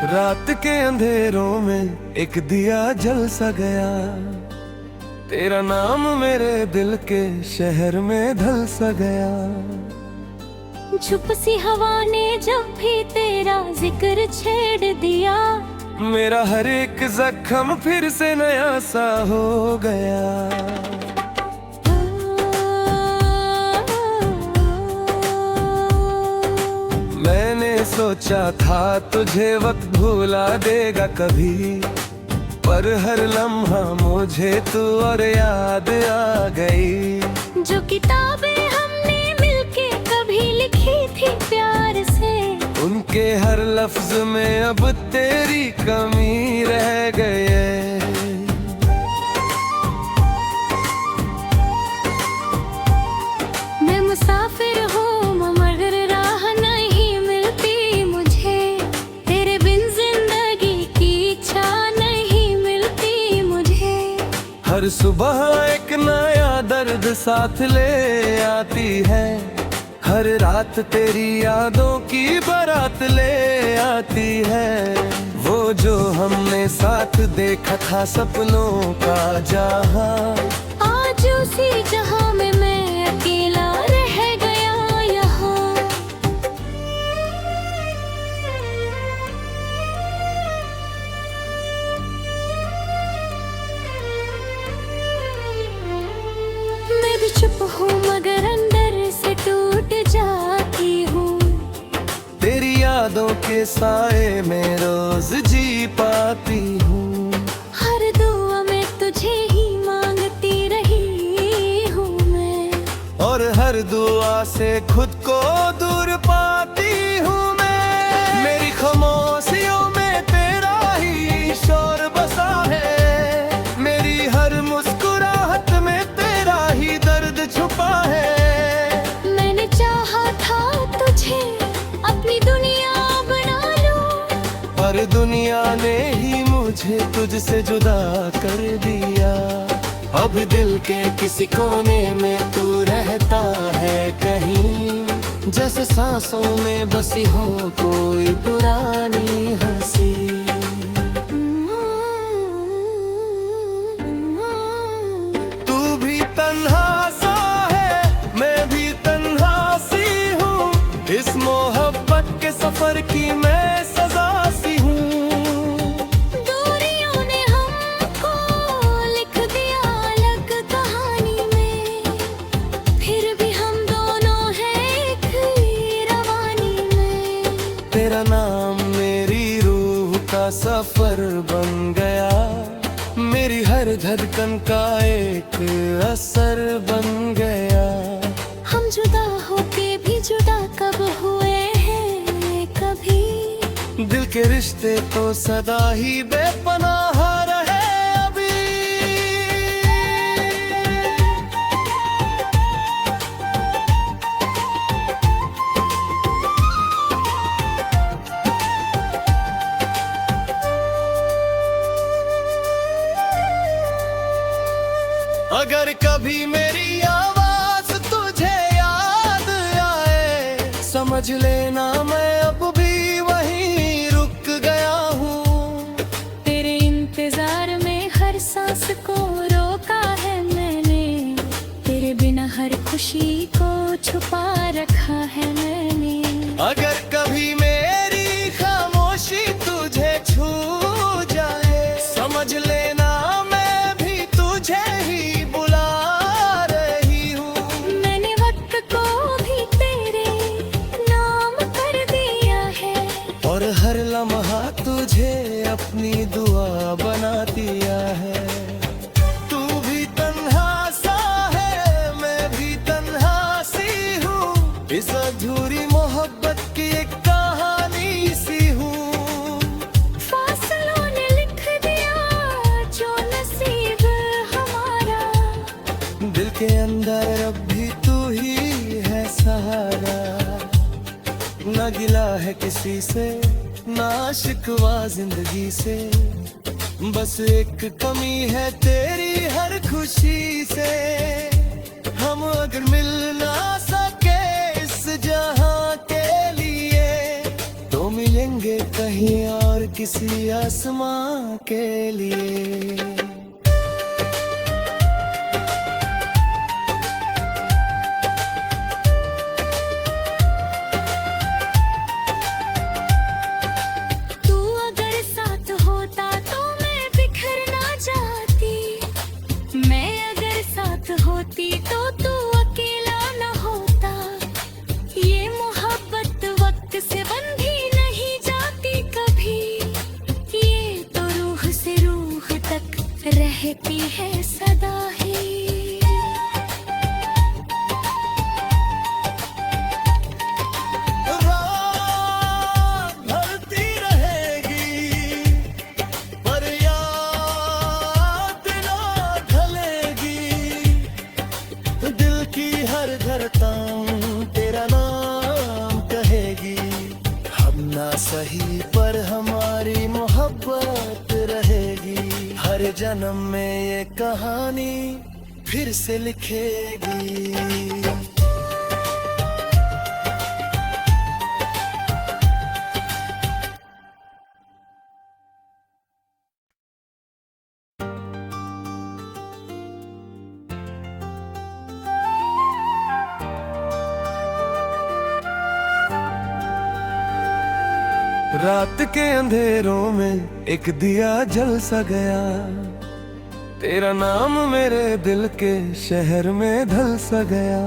रात के अंधेरों में एक दिया जल सा गया, तेरा नाम मेरे दिल के शहर में ढल सा गया। चुप सी हवा ने जब भी तेरा जिक्र छेड़ दिया, मेरा हर एक जख्म फिर से नया सा हो गया। मैंने सोचा था तुझे वक्त भूला देगा कभी, पर हर लम्हा मुझे तू और याद आ गई। जो किताबें हमने मिलके कभी लिखी थी प्यार से, उनके हर लफ्ज में अब तेरी कमी रह गई। मैं मुसाफिर हूँ मगर राह नहीं मिलती मुझे, तेरे बिन जिंदगी की इच्छा नहीं मिलती मुझे। हर सुबह एक नया दर्द साथ ले आती है, हर रात तेरी यादों की बारात ले आती है। वो जो हमने साथ देखा था सपनों का जहां, आज उसी जहां में मैं अकेला रह गया यहाँ। मैं भी चुप हूँ मगर अंदर से टूट जाती हूँ, तेरी यादों के साए में रोज जी पाती हूँ। हर दुआ में तुझे ही मांगती रही हूँ मैं, और हर दुआ से खुद को दूर पाती हूँ मैं। मेरी खामोशियों में तेरा ही शोर बसा है, मेरी हर मुस्कुराहट में तेरा ही दर्द छुपा है। मैंने चाहा था तुझे अपनी दुनिया बना लूं, पर दुनिया ने ही मुझे तुझसे जुदा कर दिया। अब दिल के किसी कोने में तू रहता है कहीं, जैसे सांसों में बसी हो कोई पुरानी हंसी। तू भी तन्हा सा है, मैं भी तन्हा सी हूँ, इस मोहब्बत के सफर की मैं सजा सी हूँ। दूरियों ने हमको लिख दिया अलग कहानी में, फिर भी हम दोनों हैं एक ही रवानी में। तेरा नाम मेरी रूह का सफर बन गया, मेरी हर धड़कन का एक असर बन गया। हम जुदा होके भी जुदा कब हुए हैं कभी, दिल के रिश्ते तो सदा ही बेपनाह रहे अभी। अगर कभी मेरी आवाज तुझे याद आए, समझ लेना मैं अब भी वहीं रुक गया हूँ। तेरे इंतजार में हर सांस को रोका है मैंने, तेरे बिना हर खुशी को छुपा रखा है मैंने। अगर कभी मेरी खामोशी तुझे छू जाए, समझ लेना मैं भी तुझे ही बुला रही हूँ। मैंने वक्त को भी तेरे नाम कर दिया है, और हर लम्हा तुझे अपनी दुआ बना दिया है। तू भी तन्हा सा है, मैं भी तन्हा सी हूँ, इस अधूरी मोहब्बत की एक कहानी सी हूँ। फासलों ने लिख दिया जो नसीब हमारा, दिल के अंदर अब भी तू ही है सहारा। ना गिला है किसी से, ना शिकवा जिंदगी से, बस एक कमी है तेरी हर खुशी से। हम अगर मिल ना सके इस जहां के लिए, तो मिलेंगे कहीं और किसी आसमां के लिए। तू अगर साथ होता तो मैं बिखर ना जाती, मैं अगर साथ होती तो तू अकेला न होता। ये मोहब्बत वक्त से बंधी नहीं जाती कभी, ये तो रूह से रूह तक रहती है सदा ही। रात ढलती रहेगी पर याद ना ढलेगी, दिल की हर धड़कन तेरा नाम कहेगी। हम ना सही पर हमारी मोहब्बत रहेगी, हर जन्म में ये कहानी फिर से लिखेगी। रात के अंधेरों में एक दिया जल सा गया, तेरा नाम मेरे दिल के शहर में ढल सा गया।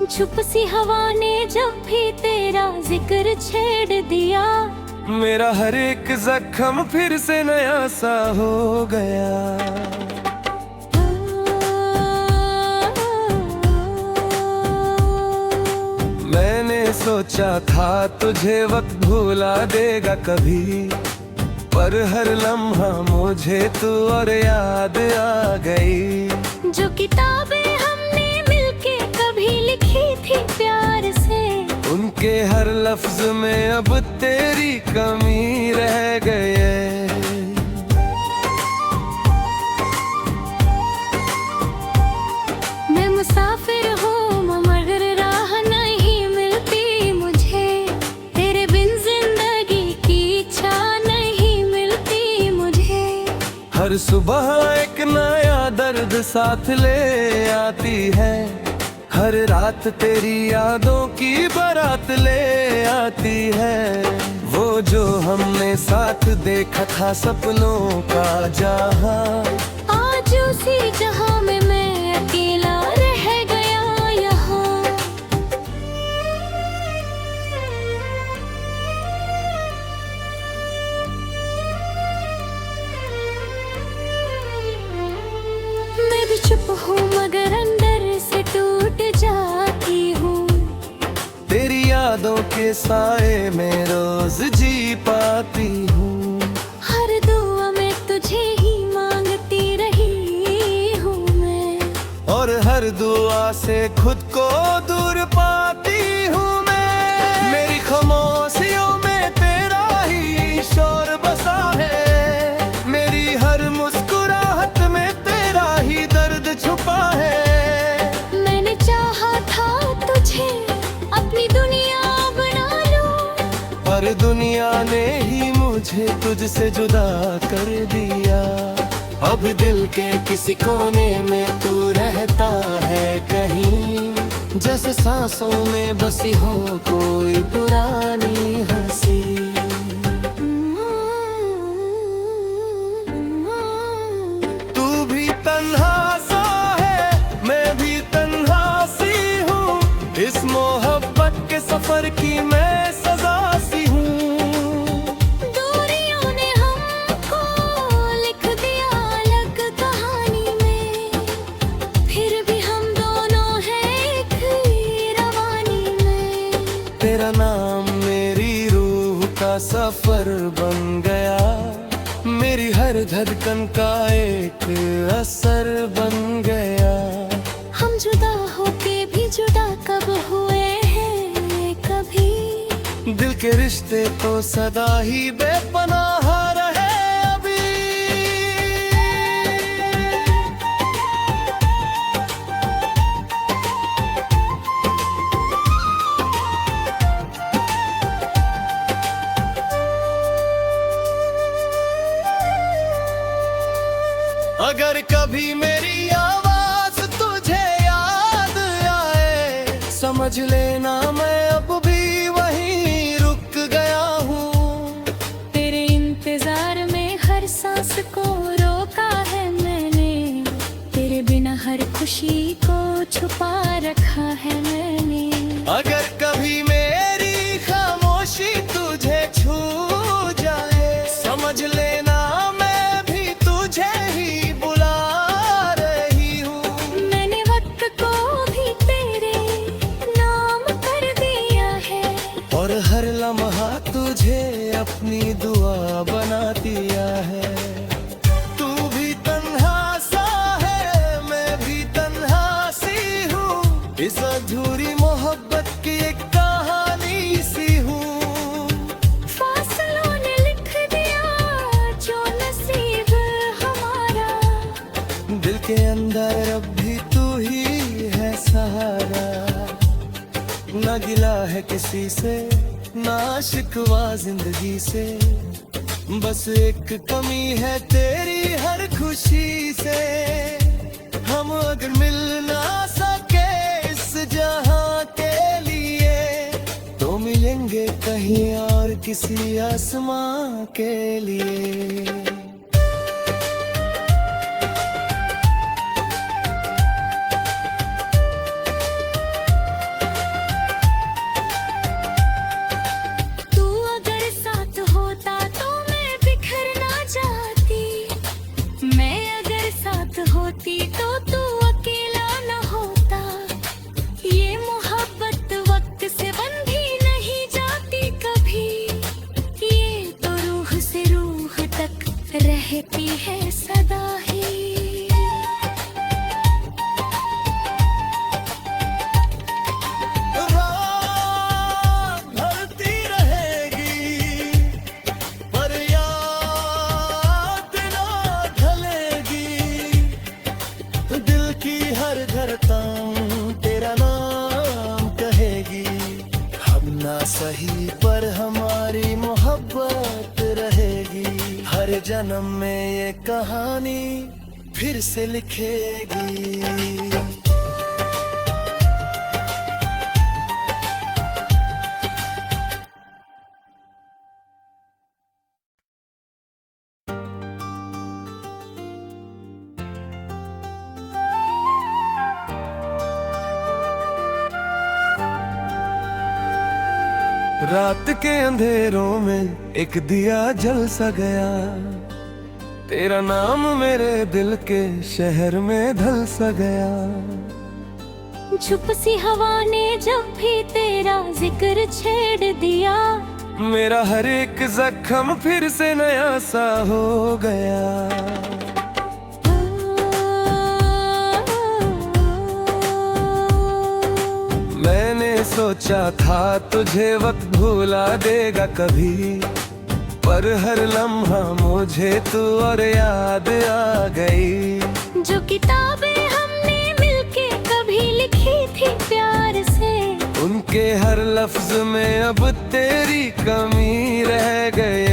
चुप सी हवा ने जब भी तेरा जिक्र छेड़ दिया, मेरा हर एक जख्म फिर से नया सा हो गया। मैंने सोचा था तुझे वक्त भुला देगा कभी, पर हर लम्हा मुझे तू और याद आ गई। जो किताबें हमने मिलके कभी लिखी थी प्यार से, उनके हर लफ्ज में अब तेरी कमी रह गई। मैं मुसाफिर हूँ मगर राह नहीं मिलती मुझे, तेरे बिन जिंदगी की इच्छा नहीं मिलती मुझे। हर सुबह एक नया दर्द साथ ले आती है, हर रात तेरी यादों की बारात ले आती है। वो जो हमने साथ देखा था सपनों का जहां, आज उसी जहां में मैं अकेला रह गया यहाँ। मैं भी चुप हूँ मगर अंदर से टूट जाती हूँ, तेरी यादों के साए में रोज जी पाती हूँ। हर दुआ में तुझे ही मांगती रही हूँ मैं, और हर दुआ से खुद को दूर पाती हूँ मैं। मेरी खामोशियों में तेरा ही शोर बसा है, मेरी हर मुस्कुराहट में तेरा ही दर्द छुपा है। मैंने चाहा था तुझे अपनी दुनिया बना लूं, पर दुनिया ने ही मुझे तुझसे जुदा कर दिया। अब दिल के किसी कोने में तू रहता है कहीं, जैसे सांसों में बसी हो कोई पुरानी हंसी। तू भी तन्हा सा है मैं भी तन्हा सी हूँ, इस मोहब्बत के सफर की मैं सजा सी हूँ। दूरियों ने हमको लिख दिया अलग कहानी में, फिर भी हम दोनों हैं एक ही रवानी में। तेरा नाम मेरी रूह का सफर बन गया, मेरी हर धड़कन का एक असर बन गया। हम जुदा होके भी जुदा कब हुए हैं कभी, दिल के रिश्ते तो सदा ही बेपनाह रहे अभी। अगर कभी मेरी आवाज तुझे याद आए, समझ लेना मैं अब भी वहीं रुक गया हूँ। तेरे इंतजार में हर सांस को रोका है मैंने, तेरे बिना हर खुशी को छुपा रखा है मैंने। अगर कभी मेरी खामोशी तुझे छू जाए, समझ लेना मैं भी तुझे ही बुला रही हूँ। मैंने वक्त को भी तेरे नाम कर दिया है, और हर लम्हा तुझे अपनी दुआ बना दिया है। तू भी तन्हा सा है, मैं भी तन्हा सी हूँ, इस अधूरी मोहब्बत की एक कहानी सी हूँ। फासलों ने लिख दिया जो नसीब हमारा, दिल के अंदर अब भी तू ही है सहारा। ना गिला है किसी से, ना शिकवा जिंदगी से, बस एक कमी है तेरी हर खुशी से। हम अगर मिल ना सके इस जहां के लिए, तो मिलेंगे कहीं और किसी आसमां के लिए। तू अगर साथ होता तो मैं बिखर ना जाती, मैं अगर साथ होती तो तू अकेला न होता। ये मोहब्बत वक्त से बंधी नहीं जाती कभी, ये तो रूह से रूह तक रहती है सदा ही। रात ढलती रहेगी, पर याद ना ढलेगी। दिल की हर धड़कन तेरा नाम कहेगी। हम ना सही पर हमारी मोहब्बत रहेगी। हर जन्म में ये कहानी फिर से लिखेगी। रात के अंधेरों में एक दिया जल सा गया, तेरा नाम मेरे दिल के शहर में ढल सा गया। चुप सी हवा ने जब भी तेरा जिक्र छेड़ दिया, मेरा हर एक जख्म फिर से नया सा हो गया। मैंने सोचा था तुझे वक्त भुला देगा कभी, पर हर लम्हा मुझे तू और याद आ गई। जो किताबें हमने मिलके कभी लिखी थी प्यार से, उनके हर लफ्ज में अब तेरी कमी रह गई।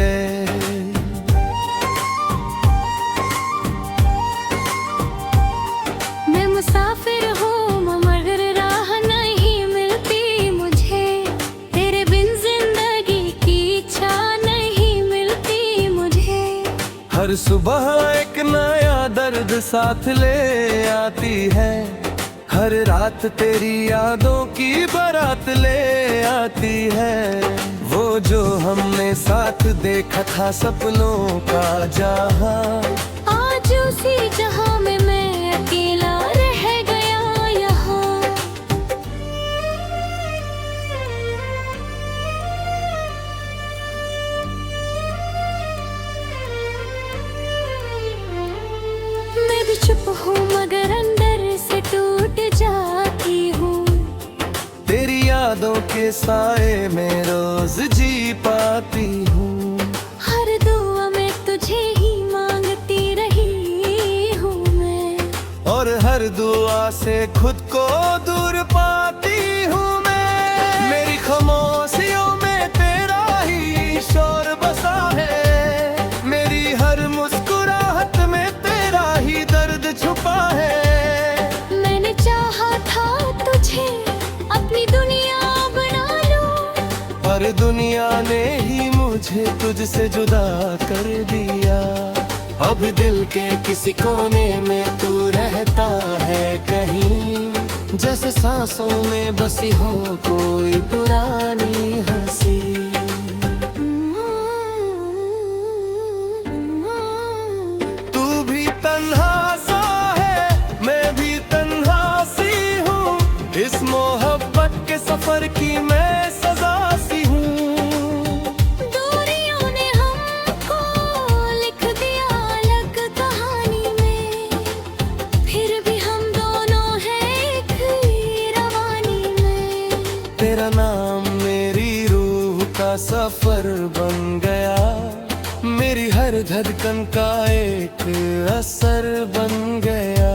मैं मुसाफिर हूँ मगर राह नहीं मिलती मुझे, तेरे बिन जिंदगी की इच्छा नहीं मिलती मुझे। हर सुबह एक नया दर्द साथ ले आती है, हर रात तेरी यादों की बारात ले आती है। वो जो हमने साथ देखा था सपनों का जहां, आज उसी जहां में मैं अकेला रह गया यहाँ। मैं भी चुप हूँ मगर अंदर से टूट जाती हूँ, तेरी यादों के साए में रोज जी पाती हूँ। हर दुआ में तुझे ही मांगती रही हूँ मैं, और हर दुआ से खुद को दूर पाती हूँ मैं। मेरी खामोशियों में तेरा ही शोर बसा है, मेरी हर मुस्कुराहट में तेरा ही दुनिया ने ही मुझे तुझसे जुदा कर दिया। अब दिल के किसी कोने में तू रहता है कहीं, जैसे सांसों में बसी हो कोई पुरानी हंसी। तू भी तन्हा सा है, मैं भी तन्हा सी हूँ, इस मोहब्बत के सफर की मैं सजा सी हूँ। तेरा नाम मेरी रूह का सफर बन गया, मेरी हर धड़कन का एक असर बन गया।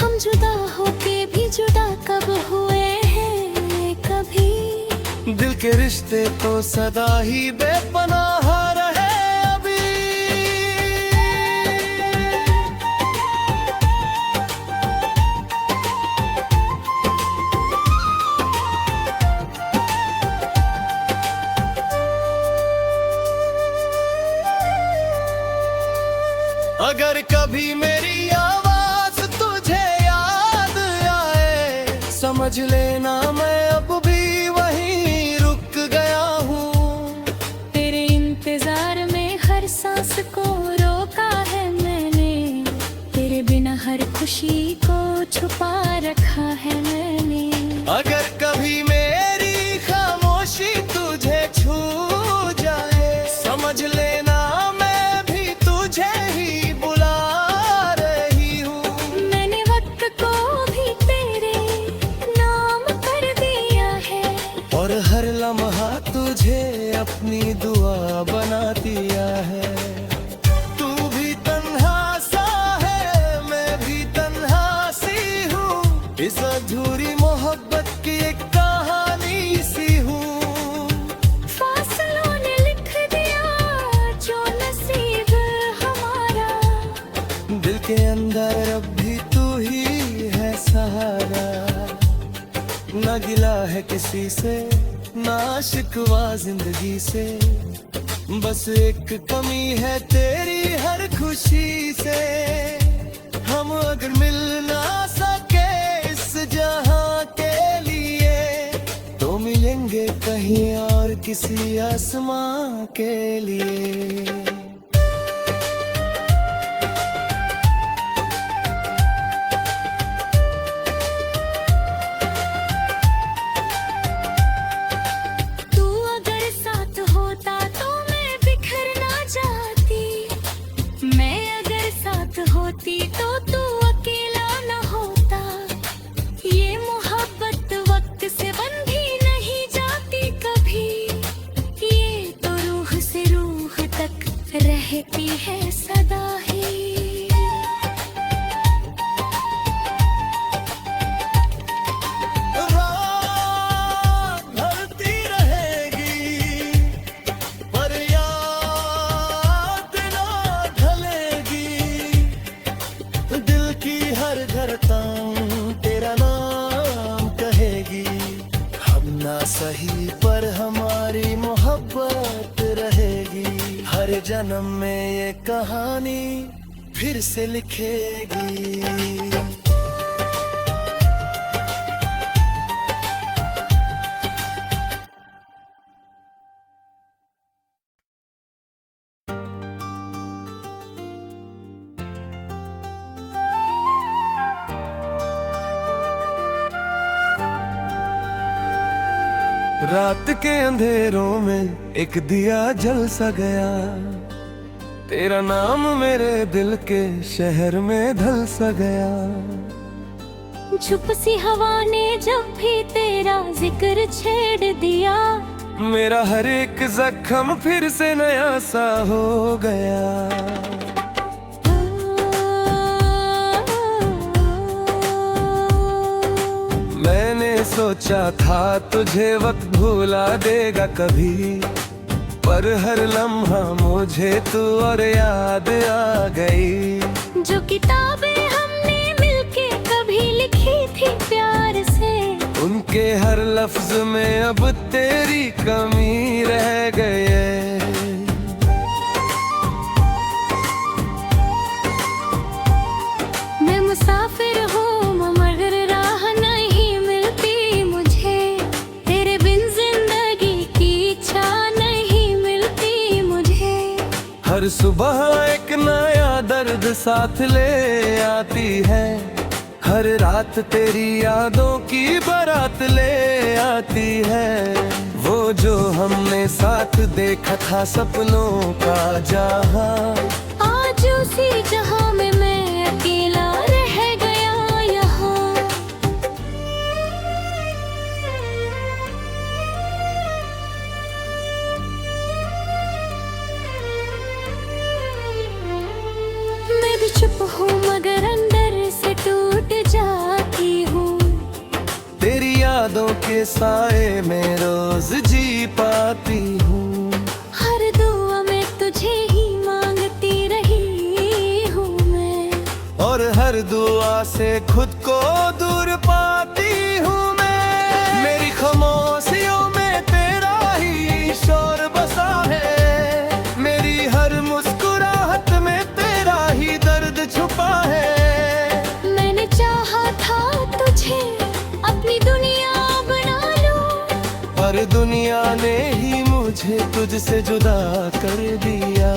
हम जुदा होके भी जुदा कब हुए हैं कभी, दिल के रिश्ते तो सदा ही बेपनाह रहे अभी। अगर कभी मेरी आवाज तुझे याद आए, समझ लेना मैं अब भी वहीं रुक गया हूँ। तेरे इंतजार में हर सांस को रोका है मैंने, तेरे बिना हर खुशी को छुपा रखा है मैंने। अगर कभी मेरी खामोशी तुझे छू जाए, समझ लेना मैं भी तुझे ही बुला रही हूँ। मैंने वक्त को भी तेरे नाम कर दिया है, और हर लम्हा तुझे अपनी दुआ बना दिया है। तू भी तन्हा सा है, मैं भी तन्हा सी हूँ, इस अधूरी मोहब्बत की एक कहानी सी हूँ। फासलों ने लिख दिया जो नसीब हमारा, दिल के अंदर अब भी तू ही है सहारा। ना गिला है किसी से, ना शिकवा जिंदगी से, बस एक कमी है तेरी हर खुशी से। हम अगर मिल ना सके इस जहां के लिए, तो मिलेंगे कहीं और किसी आसमां के लिए। तू अगर साथ होता तो मैं बिखर ना जाती, मैं अगर साथ होती तो तू अकेला न होता। ये मोहब्बत वक्त से बंधी नहीं जाती कभी, ये तो रूह से रूह तक रहती है सदा ही। रात ढलती रहेगी पर याद ना ढलेगी, दिल की हर धड़कन तेरा नाम कहेगी। हम ना सही पर हमारी मोहब्बत रहेगी, हर जन्म में ये कहानी फिर से लिखेगी। रात के अंधेरों में एक दिया जल सा गया, तेरा नाम मेरे दिल के शहर में ढल सा गया। चुप सी हवा ने जब भी तेरा जिक्र छेड़ दिया, मेरा हर एक जख्म फिर से नया सा हो गया। मैंने सोचा था तुझे वक्त भुला देगा कभी, पर हर लम्हा मुझे तू और याद आ गई। जो किताबें हमने मिलके कभी लिखी थी प्यार से, उनके हर लफ्ज में अब तेरी कमी रह गए। मैं मुसाफिर हूँ मगर राह नहीं मिलती मुझे, तेरे बिन जिंदगी की इच्छा नहीं मिलती मुझे। हर सुबह एक नया दर्द साथ ले आती है, हर रात तेरी यादों की बारात ले आती है। वो जो हमने साथ देखा था सपनों का जहां, आज उसी जहां में मैं अकेला रह गया यहाँ। मैं भी चुप हूँ मगर अंदर से टूट जाती हूँ, तेरी यादों के साए में रोज जी पाती हूँ। हर दुआ में तुझे ही मांगती रही हूँ मैं, और हर दुआ से खुद को दूर पाती हूँ मैं। मेरी खामोशियों में तेरा ही शोर बसा है, मेरी हर मुस्कुराहट में तेरा ही दर्द छुपा है। मैंने चाहा था तुझे अपनी दुनिया बना लो, पर दुनिया ने ही मुझे तुझसे जुदा कर दिया।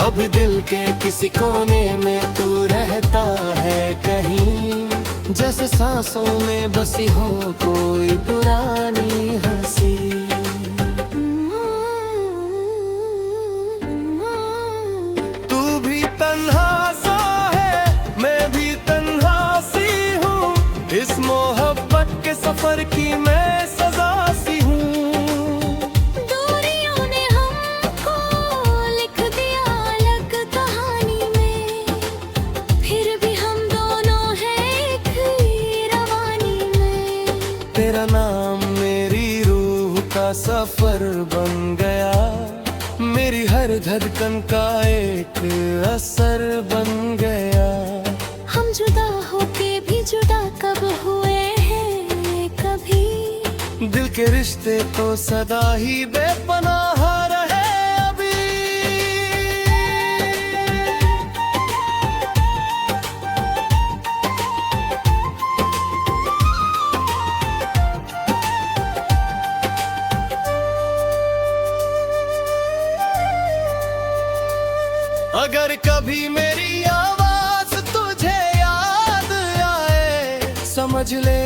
अब दिल के किसी कोने में तू रहता है कहीं, जैसे सांसों में बसी हो कोई पुरानी हंसी। तू भी तन्हा सा है, मैं भी तन्हा सी हूँ, इस मोहब्बत के सफर की मैं सजा सी हूँ। दूरियों ने हमको लिख दिया अलग कहानी में, फिर भी हम दोनों हैं एक ही रवानी में। तेरा नाम मेरी रूह का सफर बन गया, मेरी हर धड़कन का एक असर बन गया। हम जुदा होके भी जुदा कब हुए हैं कभी, दिल के रिश्ते तो सदा ही बेपनाह रहे अभी। अगर कभी मेरी आवाज तुझे याद आए, समझ ले